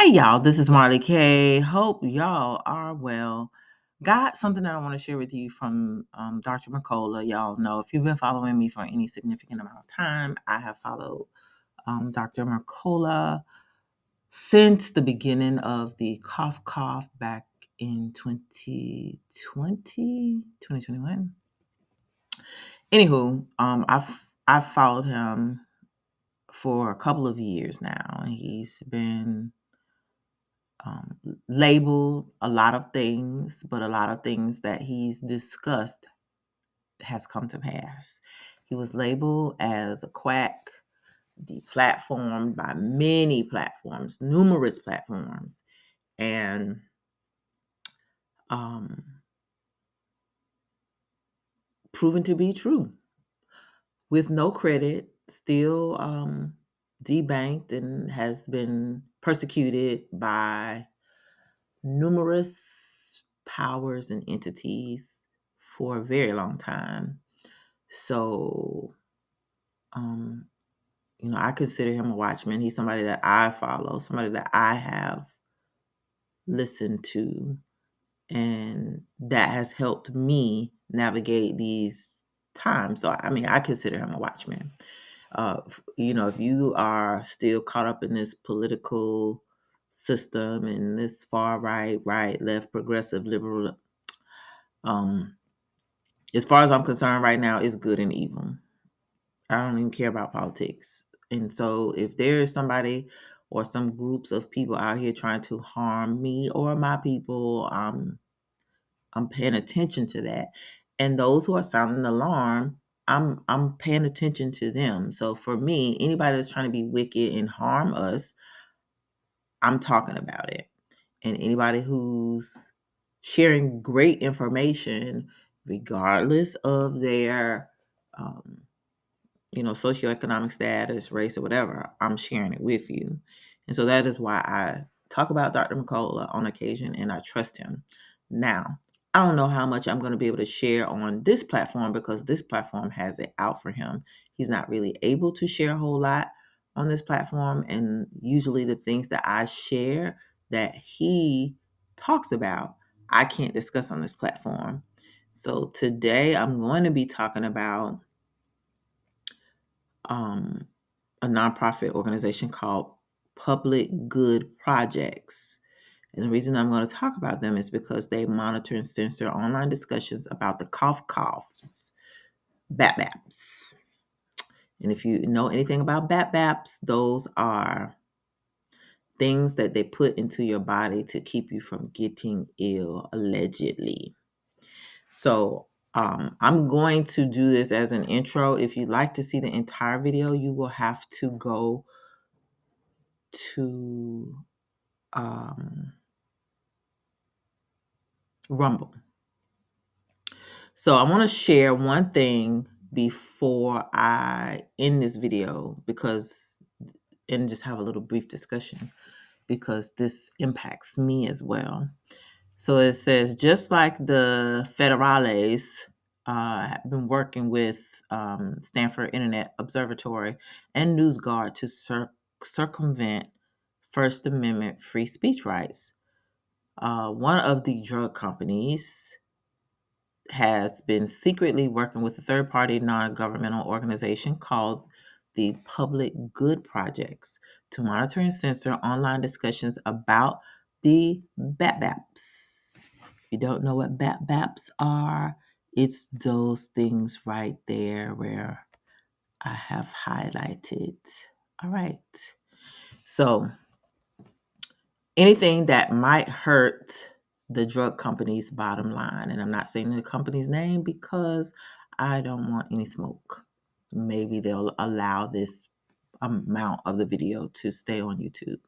Hey y'all, this is Marley K. Hope y'all are well. Got something that I want to share with you from Dr. McCullough. Y'all know if you've been following me for any significant amount of time, I have followed Dr. McCullough since the beginning of the cough back in 2021. Anywho, I've followed him for a couple of years now, and he's been labeled a lot of things, but a lot of things that he's discussed has come to pass. He was labeled as a quack, deplatformed by many platforms, numerous platforms, and um, proven to be true with no credit, still debanked and has been persecuted by numerous powers and entities for a very long time. So, um, I consider him a watchman. He's somebody that I follow, somebody that I have listened to, and that has helped me navigate these times. So, I consider him a watchman. If you are still caught up in this political system and this far right, left, progressive, liberal, um, as far as I'm concerned right now, it's good and evil. I don't even care about politics. And so if there is somebody or some groups of people out here trying to harm me or my people, I'm paying attention to that. And those who are sounding the alarm, I'm paying attention to them. So for me, anybody that's trying to be wicked and harm us, I'm talking about it. And anybody who's sharing great information, regardless of their socioeconomic status, race, or whatever, I'm sharing it with you. And so that is why I talk about Dr. McCullough on occasion and I trust him. Now, I don't know how much I'm going to be able to share on this platform because this platform has it out for him. He's not really able to share a whole lot on this platform. And usually the things that I share that he talks about, I can't discuss on this platform. So today I'm going to be talking about um, a nonprofit organization called Public Good Projects. And the reason I'm going to talk about them is because they monitor and censor online discussions about the coughs, Bap-Baps. And if you know anything about Bap-Baps, those are things that they put into your body to keep you from getting ill, allegedly. So I'm going to do this as an intro. If you'd like to see the entire video, you will have to go to Rumble. So I want to share one thing before I end this video and just have a little brief discussion because this impacts me as well. So it says, just like the federales have been working with Stanford Internet Observatory and NewsGuard to circumvent First Amendment free speech rights. One of the drug companies has been secretly working with a third-party non-governmental organization called the Public Good Projects to monitor and censor online discussions about the Bap-Baps. If you don't know what Bap-Baps are, it's those things right there where I have highlighted. All right. So anything that might hurt the drug company's bottom line. And I'm not saying the company's name because I don't want any smoke. Maybe they'll allow this amount of the video to stay on YouTube.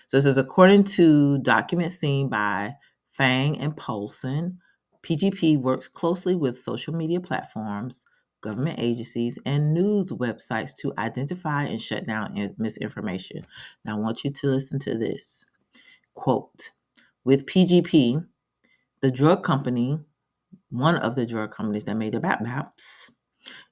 So this is according to documents seen by Fang and Polson. PGP works closely with social media platforms, government agencies, and news websites to identify and shut down misinformation. Now I want you to listen to this. Quote, with PGP, the drug company, one of the drug companies that made the Bap-Baps,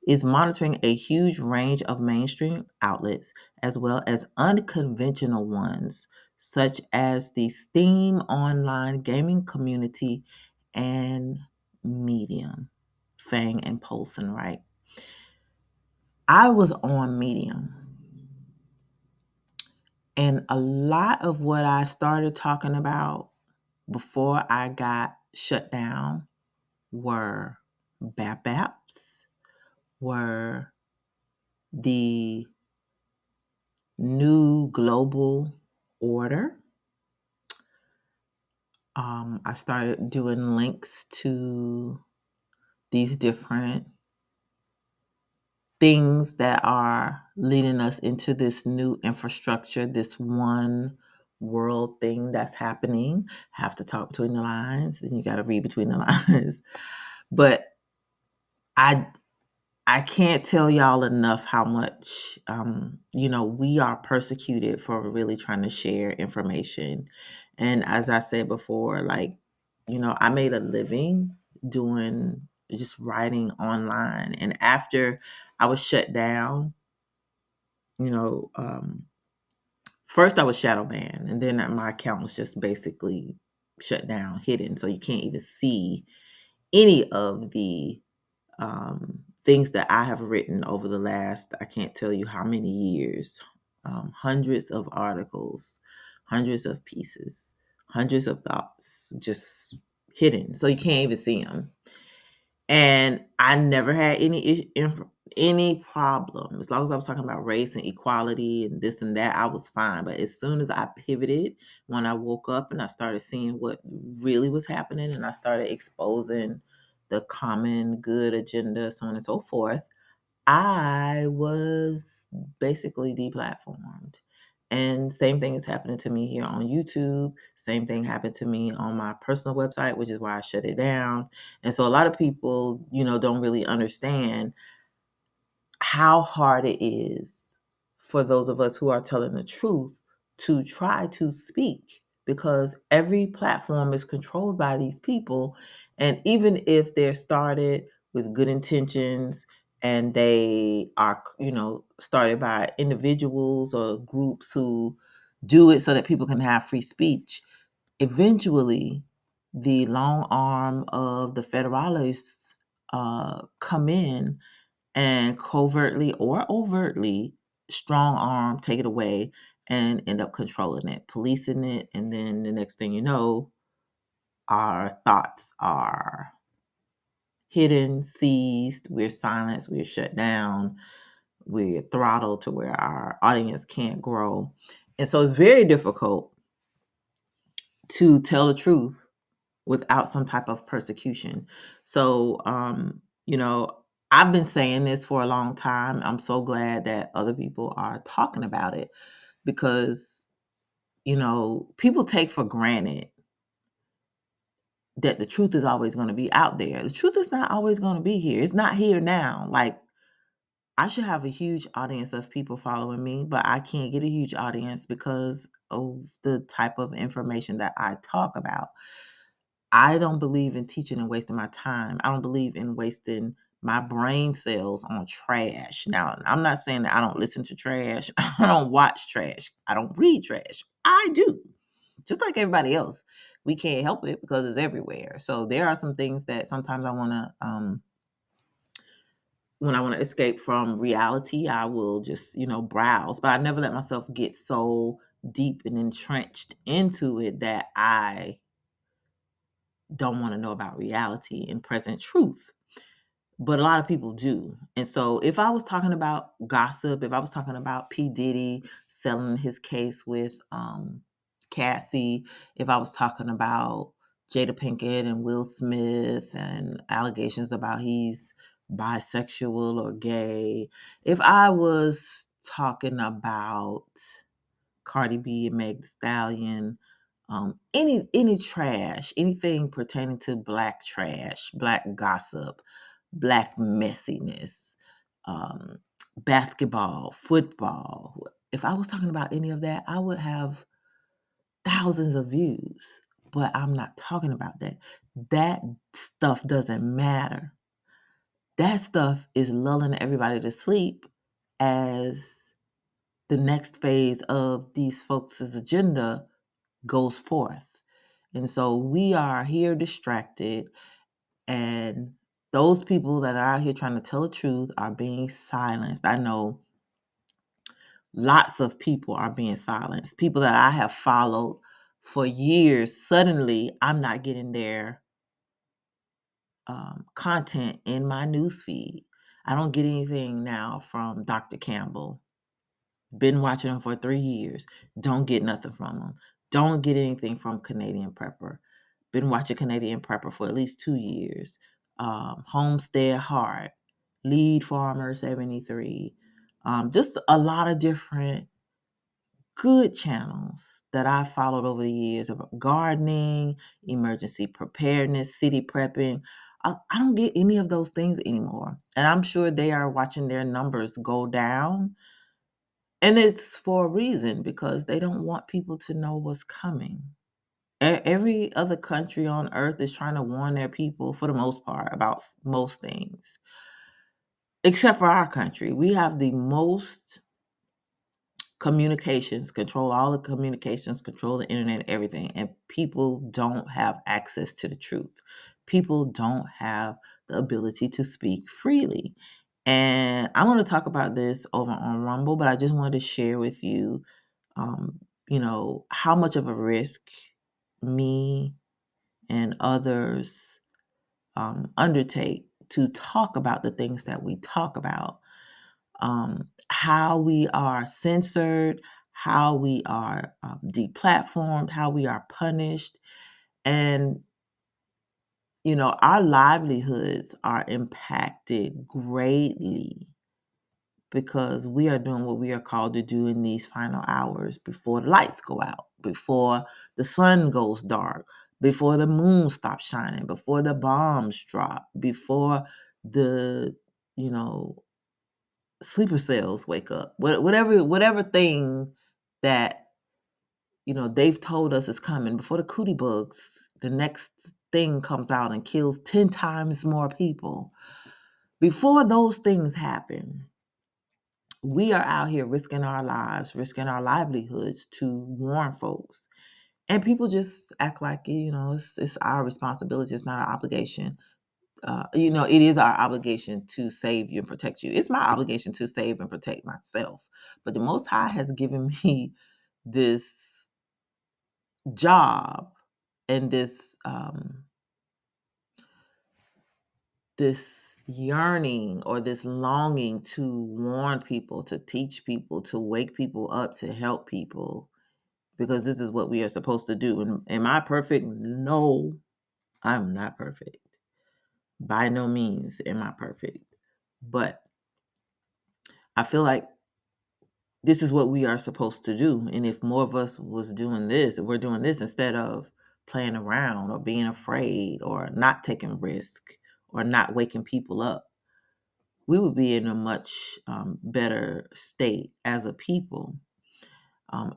is monitoring a huge range of mainstream outlets as well as unconventional ones such as the Steam online gaming community and Medium, Fang and Polson, right? I was on Medium, and a lot of what I started talking about before I got shut down were Bap-Baps, were the new global order. I started doing links to these different things that are leading us into this new infrastructure, this one world thing that's happening. Have to talk between the lines, and you got to read between the lines. But I I can't tell y'all enough how much, we are persecuted for really trying to share information. And as I said before, like, I made a living doing just writing online. And after I was shut down, you know, um, first I was shadow banned, and then my account was just basically shut down, hidden. So you can't even see any of the things that I have written over the last, I can't tell you how many years, hundreds of articles, hundreds of pieces, hundreds of thoughts just hidden. So you can't even see them. And I never had any problem. As long as I was talking about race and equality and this and that, I was fine. But as soon as I pivoted, when I woke up and I started seeing what really was happening, and I started exposing the common good agenda, so on and so forth, I was basically deplatformed. And same thing is happening to me here on YouTube. Same thing happened to me on my personal website, which is why I shut it down. And so a lot of people, don't really understand how hard it is for those of us who are telling the truth to try to speak, because every platform is controlled by these people. And even if they're started with good intentions and they are, started by individuals or groups who do it so that people can have free speech, eventually the long arm of the federalists come in and covertly or overtly strong arm, take it away, and end up controlling it, policing it. And then the next thing you know, our thoughts are hidden, seized, we're silenced, we're shut down, we're throttled to where our audience can't grow. And so it's very difficult to tell the truth without some type of persecution. So, I've been saying this for a long time. I'm so glad that other people are talking about it, because, people take for granted that the truth is always going to be out there. The truth is not always going to be here. It's not here now. Like, I should have a huge audience of people following me, but I can't get a huge audience because of the type of information that I talk about. I don't believe in teaching and wasting my time. I don't believe in wasting my brain cells on trash. Now, I'm not saying that I don't listen to trash. I don't watch trash. I don't read trash. I do. Just like everybody else. We can't help it because it's everywhere. So there are some things that sometimes I want to when I want to escape from reality, I will just, browse. But I never let myself get so deep and entrenched into it that I don't want to know about reality and present truth. But a lot of people do. And so if I was talking about gossip, if I was talking about P. Diddy selling his case with Cassie, if I was talking about Jada Pinkett and Will Smith and allegations about he's bisexual or gay, if I was talking about Cardi B and Meg Thee Stallion, any trash, anything pertaining to black trash, black gossip, black messiness, um, basketball, football. If I was talking about any of that, I would have thousands of views. But I'm not talking about that. That stuff doesn't matter. That stuff is lulling everybody to sleep as the next phase of these folks' agenda goes forth. And so we are here distracted, and those people that are out here trying to tell the truth are being silenced. I know lots of people are being silenced. People that I have followed for years, suddenly I'm not getting their content in my newsfeed. I don't get anything now from Dr. Campbell. Been watching him for 3 years. Don't get nothing from him. Don't get anything from Canadian Prepper. Been watching Canadian Prepper for at least 2 years. Homestead Heart, Lead Farmer 73. Just a lot of different good channels that I followed over the years about gardening, emergency preparedness, city prepping. I don't get any of those things anymore. And I'm sure they are watching their numbers go down. And it's for a reason, because they don't want people to know what's coming. Every other country on earth is trying to warn their people, for the most part, about most things. Except for our country. We have the most communications, control all the communications, control the internet, everything. And people don't have access to the truth. People don't have the ability to speak freely. And I want to talk about this over on Rumble, but I just wanted to share with you, how much of a risk me and others undertake to talk about the things that we talk about, how we are censored, how we are deplatformed, how we are punished. And, our livelihoods are impacted greatly because we are doing what we are called to do in these final hours before the lights go out, before the sun goes dark, before the moon stops shining, before the bombs drop, before the, sleeper cells wake up. Whatever thing that, they've told us is coming, before the cootie bugs, the next thing comes out and kills 10 times more people. Before those things happen, we are out here risking our lives, risking our livelihoods to warn folks. And people just act like, it's our responsibility. It's not our obligation. It is our obligation to save you and protect you. It's my obligation to save and protect myself. But the Most High has given me this job and this yearning or this longing to warn people, to teach people, to wake people up, to help people, because this is what we are supposed to do. And am I perfect? No, I'm not perfect. By no means am I perfect. But I feel like this is what we are supposed to do. And if more of us was doing this, we're doing this instead of playing around or being afraid or not taking risk or not waking people up, we would be in a much better state as a people.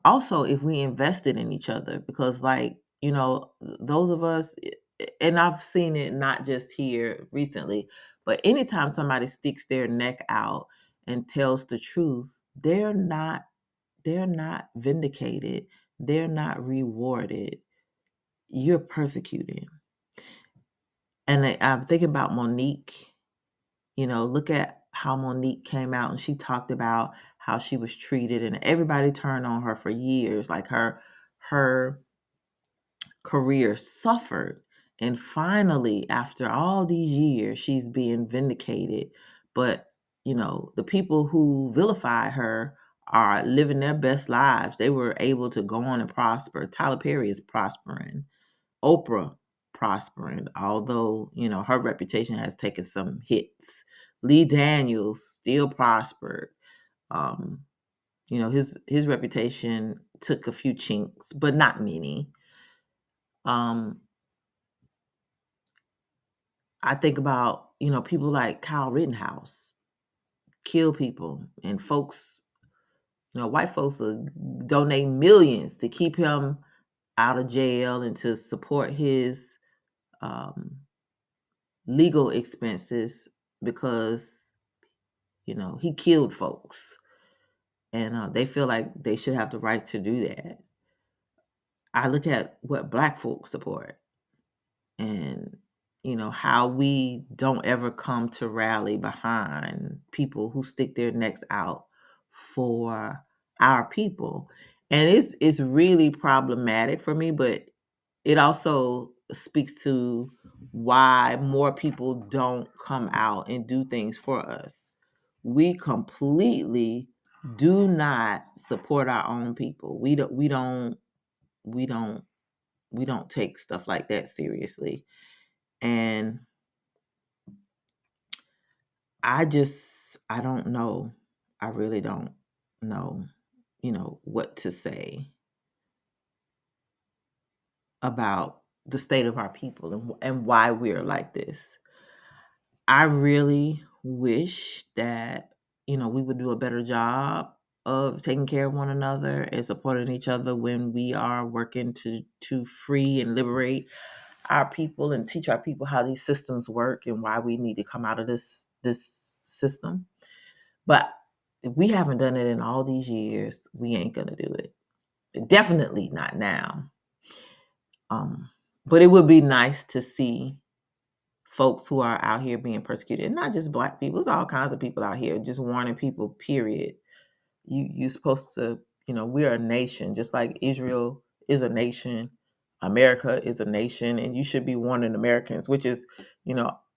Also, if we invested in each other, because, like, those of us, and I've seen it not just here recently, but anytime somebody sticks their neck out and tells the truth, they're not vindicated, they're not rewarded. You're persecuted. And I'm thinking about Monique. Look at how Monique came out and she talked about how she was treated, and everybody turned on her for years. Like her career suffered. And finally, after all these years, she's being vindicated. But, the people who vilify her are living their best lives. They were able to go on and prosper. Tyler Perry is prospering. Oprah prospering, although, her reputation has taken some hits. Lee Daniels still prospered. Um, his reputation took a few chinks, but not many. Um, I think about, people like Kyle Rittenhouse kill people, and folks, white folks will donate millions to keep him out of jail and to support his um, legal expenses because, he killed folks, and they feel like they should have the right to do that. I look at what Black folks support and, how we don't ever come to rally behind people who stick their necks out for our people. And it's really problematic for me, but it also speaks to why more people don't come out and do things for us. We completely do not support our own people. We don't take stuff like that seriously. And I don't know. I really don't know, what to say about the state of our people and why we're like this. I really wish that, we would do a better job of taking care of one another and supporting each other when we are working to free and liberate our people and teach our people how these systems work and why we need to come out of this system. But if we haven't done it in all these years, we ain't gonna do it. Definitely not now. But it would be nice to see folks who are out here being persecuted, and not just Black people. It's all kinds of people out here just warning people. Period. You're supposed to, we're a nation, just like Israel is a nation, America is a nation, and you should be warning Americans, which is,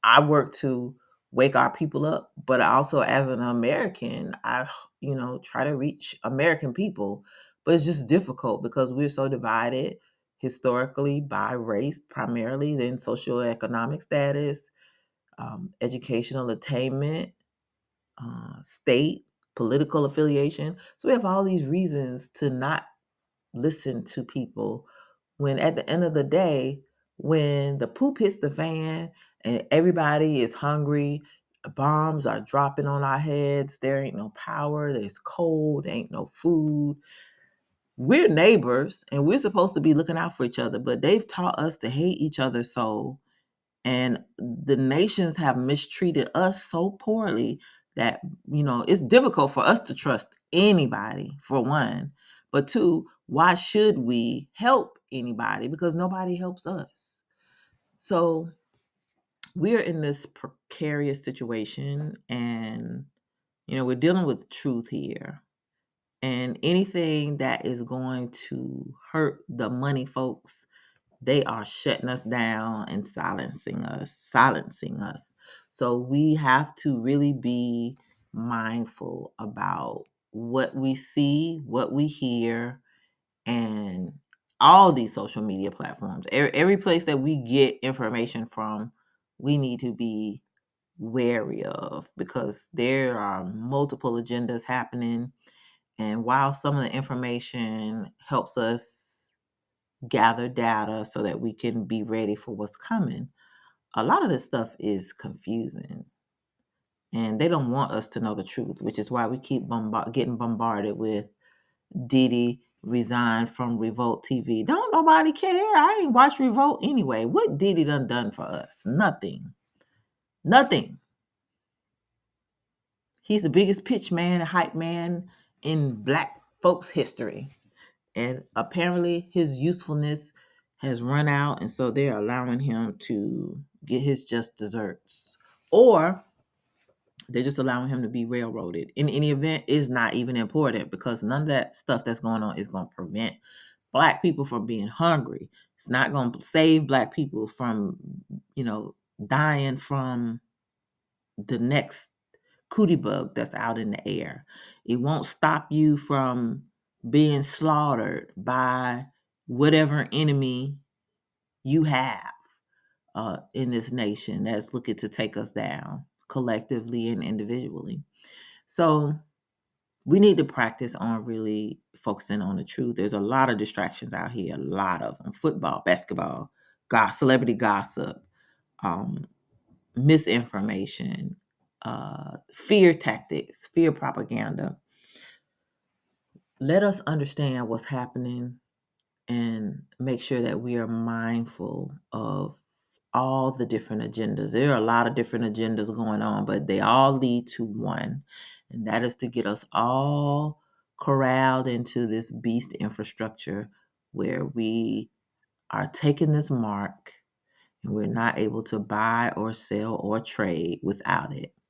I work to wake our people up, but also as an American, I, try to reach American people, but it's just difficult because we're so divided historically by race primarily, then socioeconomic status, educational attainment, state, political affiliation. So we have all these reasons to not listen to people when at the end of the day, when the poop hits the fan and everybody is hungry, bombs are dropping on our heads, there ain't no power, there's cold, there ain't no food. We're neighbors and we're supposed to be looking out for each other, but they've taught us to hate each other so, and the nations have mistreated us so poorly that, it's difficult for us to trust anybody, for one. But two, why should we help anybody? Because nobody helps us. So we're in this precarious situation, and, we're dealing with truth here. And anything that is going to hurt the money folks, they are shutting us down and silencing us. So we have to really be mindful about what we see, what we hear, and all these social media platforms. Every place that we get information from, we need to be wary of, because there are multiple agendas happening. And while some of the information helps us gather data so that we can be ready for what's coming, a lot of this stuff is confusing. And they don't want us to know the truth, which is why we keep getting bombarded with Didi resigned from Revolt TV. Don't nobody care. I ain't watch Revolt anyway. What Didi done for us? Nothing. Nothing. He's the biggest pitch man, hype man in Black folks' history. And apparently his usefulness has run out, and so they're allowing him to get his just desserts. Or they're just allowing him to be railroaded. In any event, is not even important, because none of that stuff that's going on is going to prevent Black people from being hungry. It's not going to save Black people from, dying from the next cootie bug that's out in the air. It won't stop you from being slaughtered by whatever enemy you have in this nation that's looking to take us down collectively and individually. So we need to practice on really focusing on the truth. There's a lot of distractions out here, a lot of them: football, basketball, celebrity gossip, um, misinformation, fear tactics, fear propaganda. Let us understand what's happening and make sure that we are mindful of all the different agendas. There are a lot of different agendas going on, but they all lead to one, and that is to get us all corralled into this beast infrastructure where we are taking this mark and we're not able to buy or sell or trade without it.